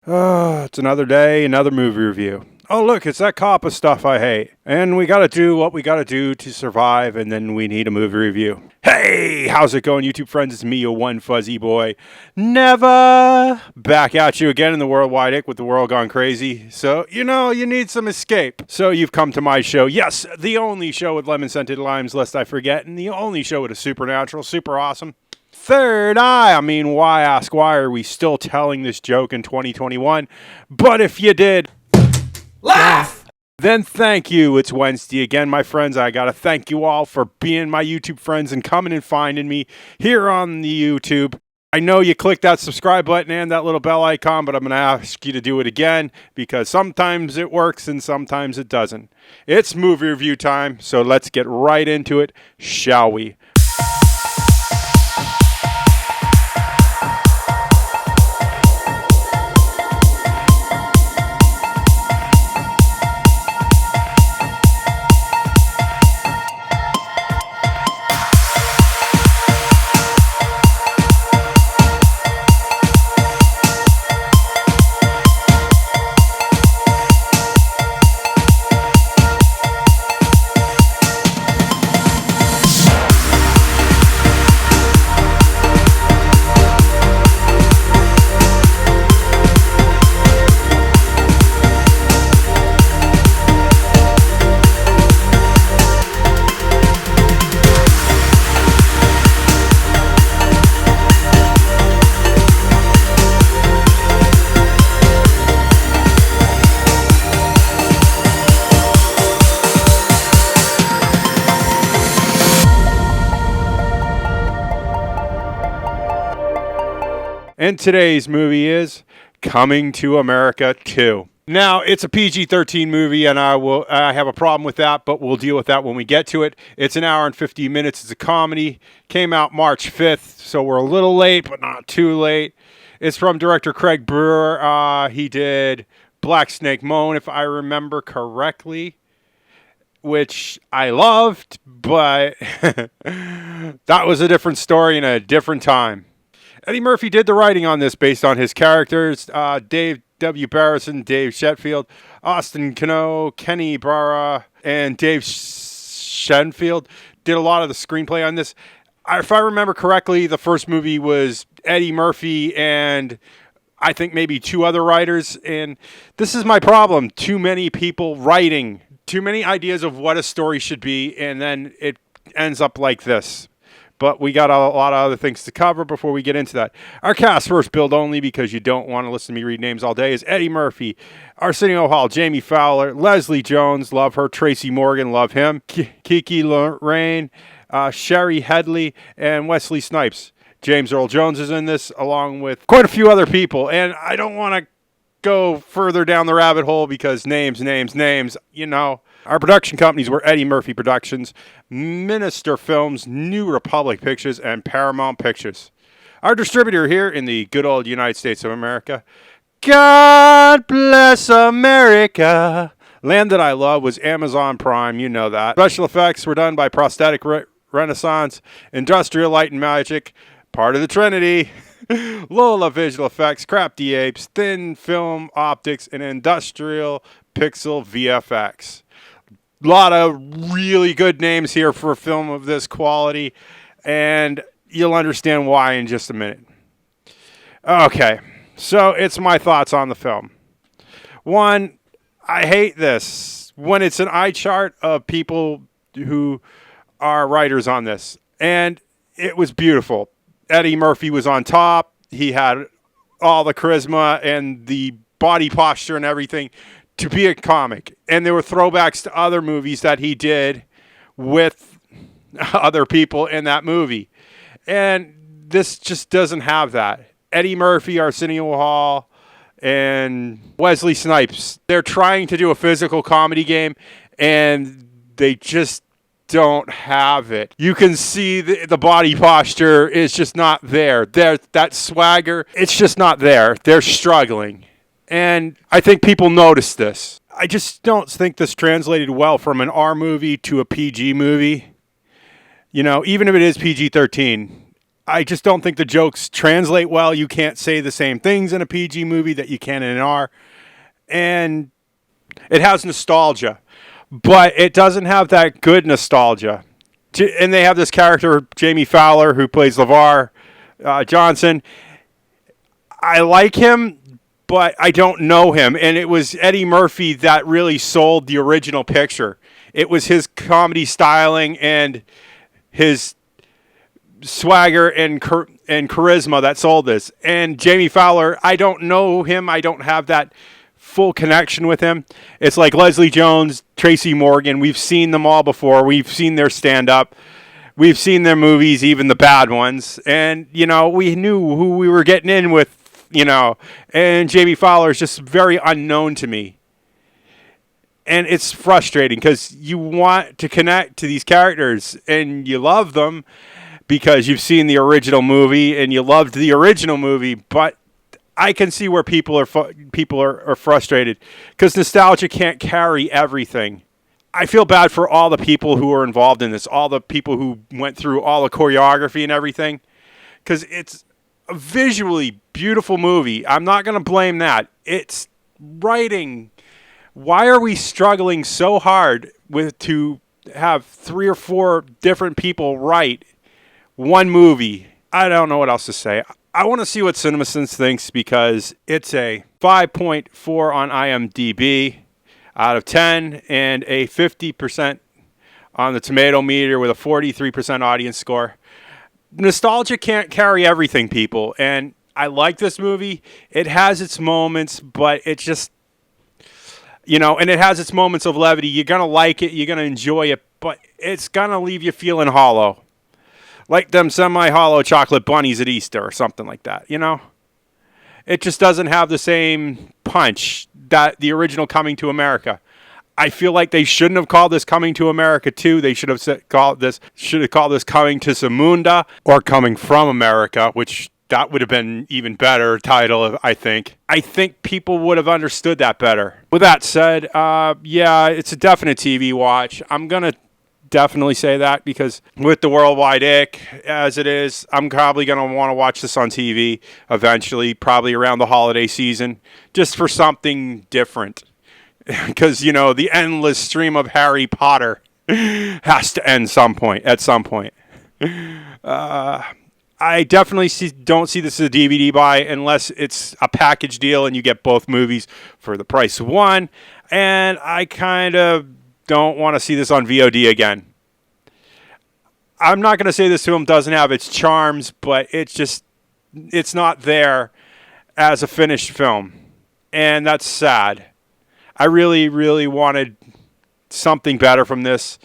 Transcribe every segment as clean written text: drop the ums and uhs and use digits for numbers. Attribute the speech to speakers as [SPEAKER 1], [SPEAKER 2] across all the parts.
[SPEAKER 1] It's another day, another movie review. Oh, look, it's that coppa stuff I hate. And we gotta do what we gotta do to survive, and then we need a movie review. Hey, how's it going, YouTube friends? It's me, your one fuzzy boy. Never back at you again in the worldwide ick with the world gone crazy. So, you need some escape. So you've come to my show. Yes, the only show with lemon-scented limes, lest I forget, and the only show with a supernatural, super awesome third eye. I mean, why ask why are we still telling this joke in 2021? But if you did,
[SPEAKER 2] laugh!
[SPEAKER 1] Then thank you. It's Wednesday again, my friends. I got to thank you all for being my YouTube friends and coming and finding me here on the YouTube. I know you clicked that subscribe button and that little bell icon, but I'm going to ask you to do it again because sometimes it works and sometimes it doesn't. It's movie review time, so let's get right into it, shall we? And today's movie is Coming to America 2. Now, it's a PG-13 movie, and I have a problem with that, but we'll deal with that when we get to it. It's an hour and 50 minutes. It's a comedy. Came out March 5th, so we're a little late, but not too late. It's from director Craig Brewer. He did Black Snake Moan, if I remember correctly, which I loved, but that was a different story in a different time. Eddie Murphy did the writing on this based on his characters. Dave W. Barrison, Dave Shetfield, Austin Cano, Kenny Barra, and Dave Shenfield did a lot of the screenplay on this. If I remember correctly, the first movie was Eddie Murphy and I think maybe two other writers. And this is my problem. Too many people writing, too many ideas of what a story should be, and then it ends up like this. But we got a lot of other things to cover before we get into that. Our cast, first billed only because you don't want to listen to me read names all day, is Eddie Murphy, Arsenio Hall, Jermaine Fowler, Leslie Jones, love her, Tracy Morgan, love him, Kiki Lorraine, Sherry Headley, and Wesley Snipes. James Earl Jones is in this, along with quite a few other people. And I don't want to go further down the rabbit hole because names, Our production companies were Eddie Murphy Productions, Minister Films, New Republic Pictures, and Paramount Pictures. Our distributor here in the good old United States of America, God bless America, land that I love, was Amazon Prime, you know that. Special effects were done by Prosthetic Renaissance, Industrial Light and Magic, part of the Trinity, Lola Visual Effects, Crafty Apes, Thin Film Optics, and Industrial Pixel VFX. A lot of really good names here for a film of this quality, and you'll understand why in just a minute. Okay, so it's my thoughts on the film. One, I hate this when it's an eye chart of people who are writers on this, and it was beautiful. Eddie Murphy was on top. He had all the charisma and the body posture and everything to be a comic. And there were throwbacks to other movies that he did with other people in that movie. And this just doesn't have that. Eddie Murphy, Arsenio Hall, and Wesley Snipes, they're trying to do a physical comedy game, and they just don't have it. You can see the body posture is just not there. That swagger, it's just not there. They're struggling. And I think people notice this. I just don't think this translated well from an R movie to a PG movie. Even if it is PG-13, I just don't think the jokes translate well. You can't say the same things in a PG movie that you can in an R. And it has nostalgia, but it doesn't have that good nostalgia. And they have this character, Jermaine Fowler, who plays LeVar Johnson. I like him, but I don't know him. And it was Eddie Murphy that really sold the original picture. It was his comedy styling and his swagger and charisma that sold this. And Jermaine Fowler, I don't know him. I don't have that full connection with him. It's like Leslie Jones, Tracy Morgan. We've seen them all before. We've seen their stand-up. We've seen their movies, even the bad ones. And, we knew who we were getting in with, and Jermaine Fowler is just very unknown to me. And it's frustrating because you want to connect to these characters and you love them because you've seen the original movie and you loved the original movie, but I can see where people are frustrated because nostalgia can't carry everything. I feel bad for all the people who are involved in this, all the people who went through all the choreography and everything, because it's a visually beautiful movie. I'm not going to blame that. It's writing. Why are we struggling so hard to have 3 or 4 different people write one movie? I don't know what else to say. I want to see what CinemaSins thinks because it's a 5.4 on IMDb out of 10 and a 50% on the tomato meter with a 43% audience score. Nostalgia can't carry everything, people. And I like this movie. It has its moments, but it just, and it has its moments of levity. You're going to like it. You're going to enjoy it, but it's going to leave you feeling hollow. Like them semi-hollow chocolate bunnies at Easter or something like that, It just doesn't have the same punch that the original Coming to America. I feel like they shouldn't have called this Coming to America 2. They should have called this Coming to Zamunda or Coming from America, which that would have been even better title, I think. I think people would have understood that better. With that said, it's a definite TV watch. I'm going to definitely say that because with the worldwide ick as it is, I'm probably going to want to watch this on TV eventually, probably around the holiday season, just for something different. Because, the endless stream of Harry Potter has to end at some point. I definitely don't see this as a DVD buy unless it's a package deal and you get both movies for the price of one. And I kind of don't want to see this on VOD again. I'm not going to say this film doesn't have its charms, but it's not there as a finished film. And that's sad. I really, really wanted something better from this.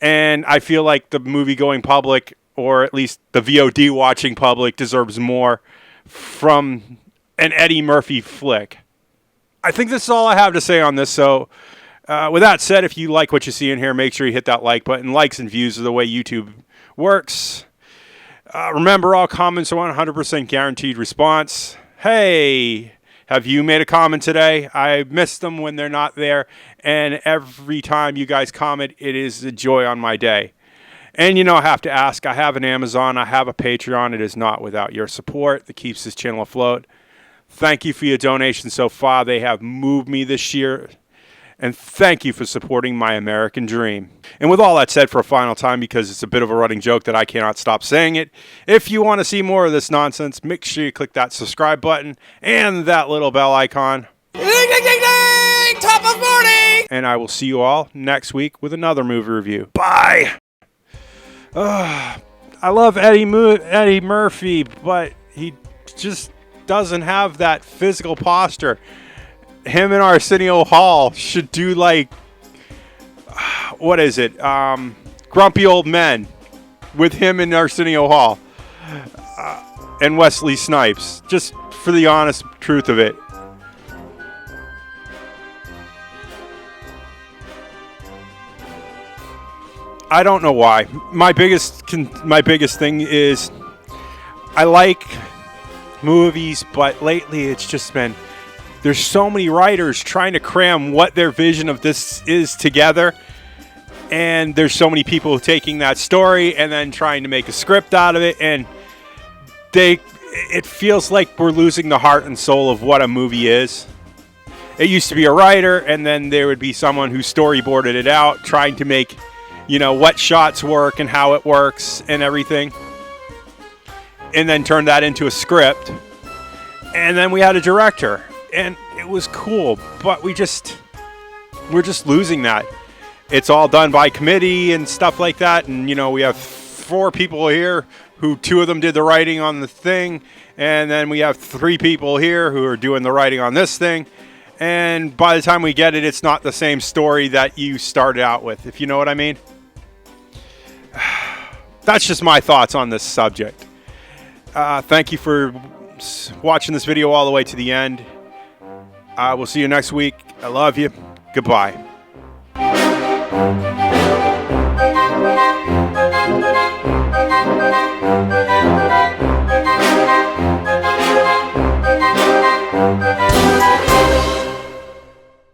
[SPEAKER 1] And I feel like the movie-going public, or at least the VOD-watching public, deserves more from an Eddie Murphy flick. I think this is all I have to say on this, so with that said, if you like what you see in here, make sure you hit that like button. Likes and views are the way YouTube works. Remember, all comments are 100% guaranteed response. Hey, have you made a comment today? I miss them when they're not there, and every time you guys comment, it is a joy on my day. And I have to ask, I have an Amazon, I have a Patreon. It is not without your support that keeps this channel afloat. Thank you for your donations so far. They have moved me this year. And thank you for supporting my American dream. And with all that said, for a final time, because it's a bit of a running joke that I cannot stop saying it, if you want to see more of this nonsense, make sure you click that subscribe button and that little bell icon.
[SPEAKER 2] Ding, ding, ding, ding! Top of morning!
[SPEAKER 1] And I will see you all next week with another movie review. Bye! I love Eddie Murphy, but he just doesn't have that physical posture. Him and Arsenio Hall should do what is it? Grumpy Old Men with him and Arsenio Hall and Wesley Snipes, just for the honest truth of it. I don't know why. My biggest thing is I like movies, but lately it's just been there's so many writers trying to cram what their vision of this is together, and there's so many people taking that story and then trying to make a script out of it, and it feels like we're losing the heart and soul of what a movie is. It used to be a writer, and then there would be someone who storyboarded it out, trying to make, what shots work and how it works and everything, and then turn that into a script. And then we had a director, and it was cool, but we're just losing that. It's all done by committee and stuff like that, and we have 4 people here who 2 of them did the writing on the thing, and then we have 3 people here who are doing the writing on this thing. And by the time we get it, it's not the same story that you started out with, if you know what I mean. That's just my thoughts on this subject. Thank you for watching this video all the way to the end. I will see you next week. I love you. Goodbye.